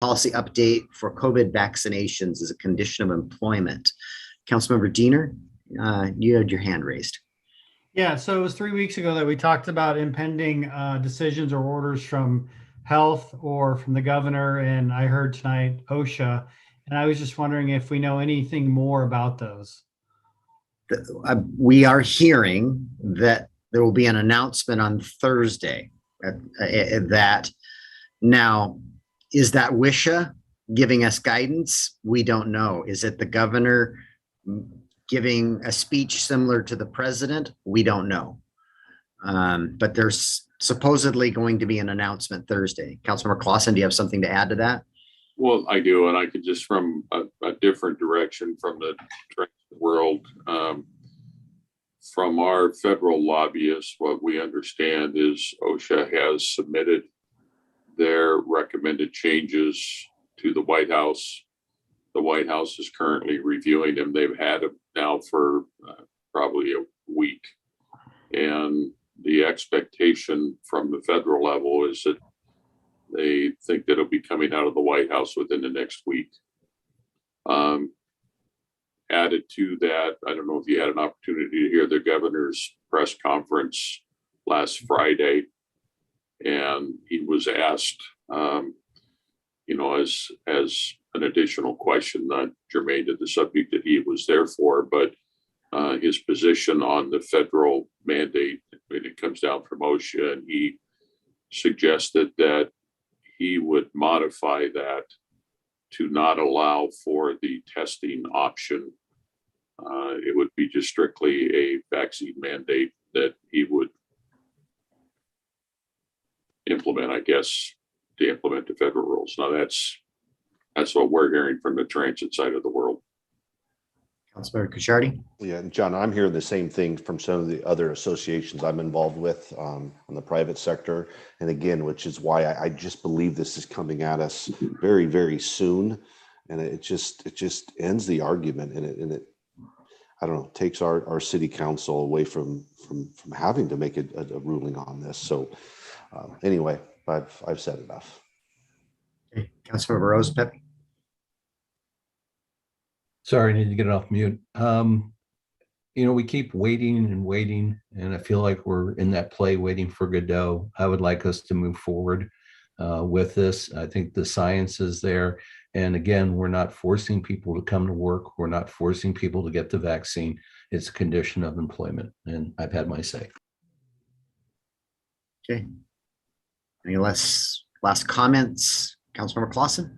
policy update for COVID vaccinations as a condition of employment. Councilmember Diener, you had your hand raised. Yeah, so it was 3 weeks ago that we talked about impending decisions or orders from health or from the governor, and I heard tonight OSHA, and I was just wondering if we know anything more about those. We are hearing that there will be an announcement on Thursday that now, is that WISHA giving us guidance? We don't know. Is it the governor giving a speech similar to the president? We don't know. But there's supposedly going to be an announcement Thursday. Councilmember Clausen, do you have something to add to that? Well, I do, and I could just from a different direction from the world. From our federal lobbyists, what we understand is OSHA has submitted their recommended changes to the White House. The White House is currently reviewing them. They've had them now for probably a week. And the expectation from the federal level is that they think that it'll be coming out of the White House within the next week. Added to that, I don't know if you had an opportunity to hear the governor's press conference last Friday, and he was asked, as an additional question, not germane to the subject that he was there for, but his position on the federal mandate when it comes down from OSHA, and he suggested that he would modify that to not allow for the testing option. It would be just strictly a vaccine mandate that he would implement, I guess, to implement the federal rules. Now that's what we're hearing from the transit side of the world. Councilmember Cushardi? Yeah, John, I'm hearing the same thing from some of the other associations I'm involved with on the private sector. And again, which is why I just believe this is coming at us very, very soon. And it just ends the argument, and it I don't know, takes our city council away from having to make a ruling on this. So anyway, I've said enough. Okay. Councilmember Rose, Pepe? Sorry, I need to get it off mute. We keep waiting and waiting, and I feel like we're in that play waiting for Godot. I would like us to move forward with this. I think the science is there. And again, we're not forcing people to come to work. We're not forcing people to get the vaccine. It's a condition of employment. And I've had my say. Okay. Any last comments? Councilmember Clausen?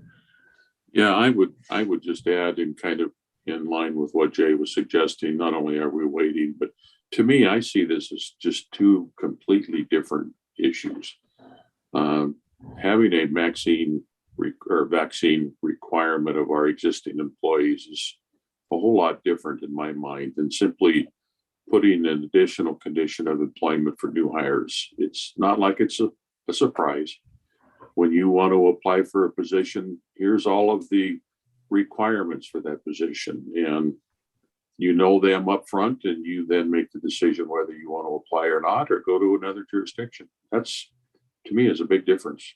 Yeah, I would just add, in kind of in line with what Jay was suggesting, not only are we waiting, but to me, I see this as just two completely different issues. Having a vaccine requirement of our existing employees is a whole lot different in my mind than simply putting an additional condition of employment for new hires. It's not like it's a surprise. When you want to apply for a position, here's all of the requirements for that position, and you know them up front, and you then make the decision whether you want to apply or not, or go to another jurisdiction. That's, to me, is a big difference.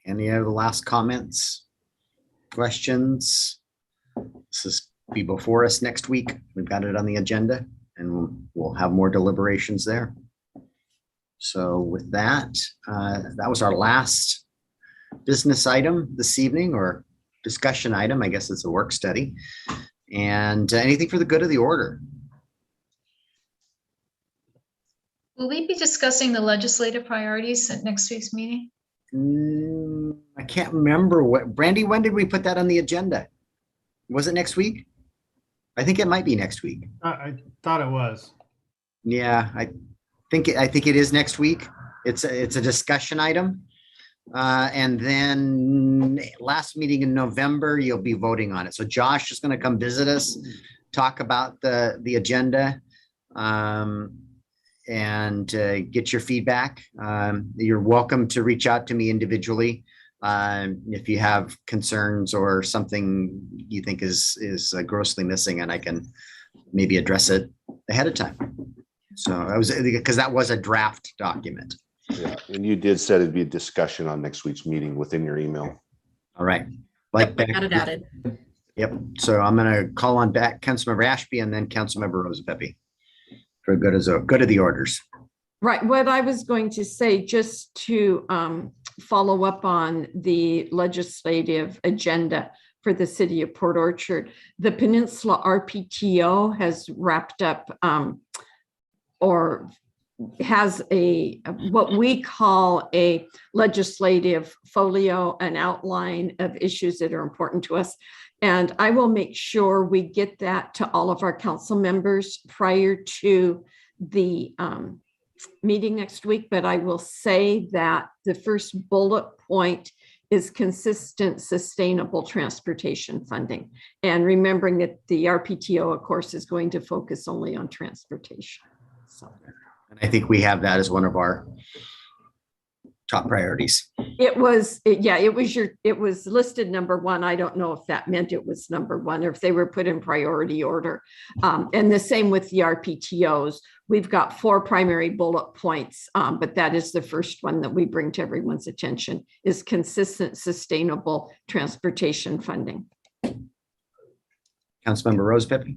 Any other last comments, questions? This is be before us next week. We've got it on the agenda, and we'll have more deliberations there. So with that, that was our last business item this evening, or discussion item. I guess it's a work study. And anything for the good of the order? Will we be discussing the legislative priorities at next week's meeting? I can't remember Brandy, when did we put that on the agenda? Was it next week? I think it might be next week. I thought it was. Yeah, I think it is next week. It's a discussion item. And then last meeting in November, you'll be voting on it. So Josh is going to come visit us, talk about the agenda, and get your feedback. You're welcome to reach out to me individually if you have concerns or something you think is grossly missing, and I can maybe address it ahead of time. So I was, because that was a draft document. Yeah, and you did said it'd be a discussion on next week's meeting within your email. All right. Like Yep, back. got it added. Yep. So I'm going to call on back Councilmember Ashby and then Councilmember Rosepepe for good of the orders. Right, what I was going to say, just to follow up on the legislative agenda for the city of Port Orchard, the Peninsula RPTO has wrapped up or has what we call a legislative folio, an outline of issues that are important to us. And I will make sure we get that to all of our council members prior to the meeting next week. But I will say that the first bullet point is consistent, sustainable transportation funding. And remembering that the RPTO, of course, is going to focus only on transportation. So And I think we have that as one of our top priorities. it was listed number one. I don't know if that meant it was number one or if they were put in priority order. And the same with the RPTOs. We've got 4 primary bullet points, but that is the first one that we bring to everyone's attention is consistent, sustainable transportation funding. Councilmember Rosepepe?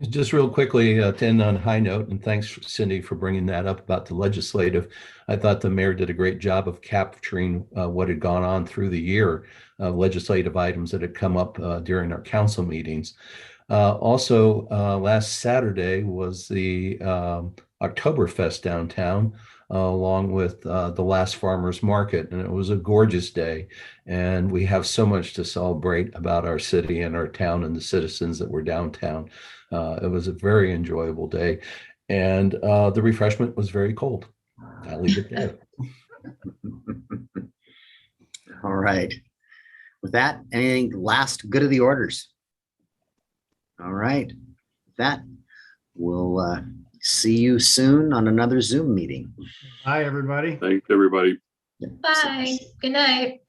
Just real quickly, to end on a high note, and thanks, Cindy, for bringing that up about the legislative. I thought the mayor did a great job of capturing what had gone on through the year, legislative items that had come up during our council meetings. Also, last Saturday was the Oktoberfest downtown, along with the last farmers market, and it was a gorgeous day. And we have so much to celebrate about our city and our town and the citizens that were downtown. It was a very enjoyable day, and the refreshment was very cold. I'll leave it there. All right. With that, anything last good of the orders? All right. With that, we'll see you soon on another Zoom meeting. Hi, everybody. Thanks, everybody. Bye. Good night.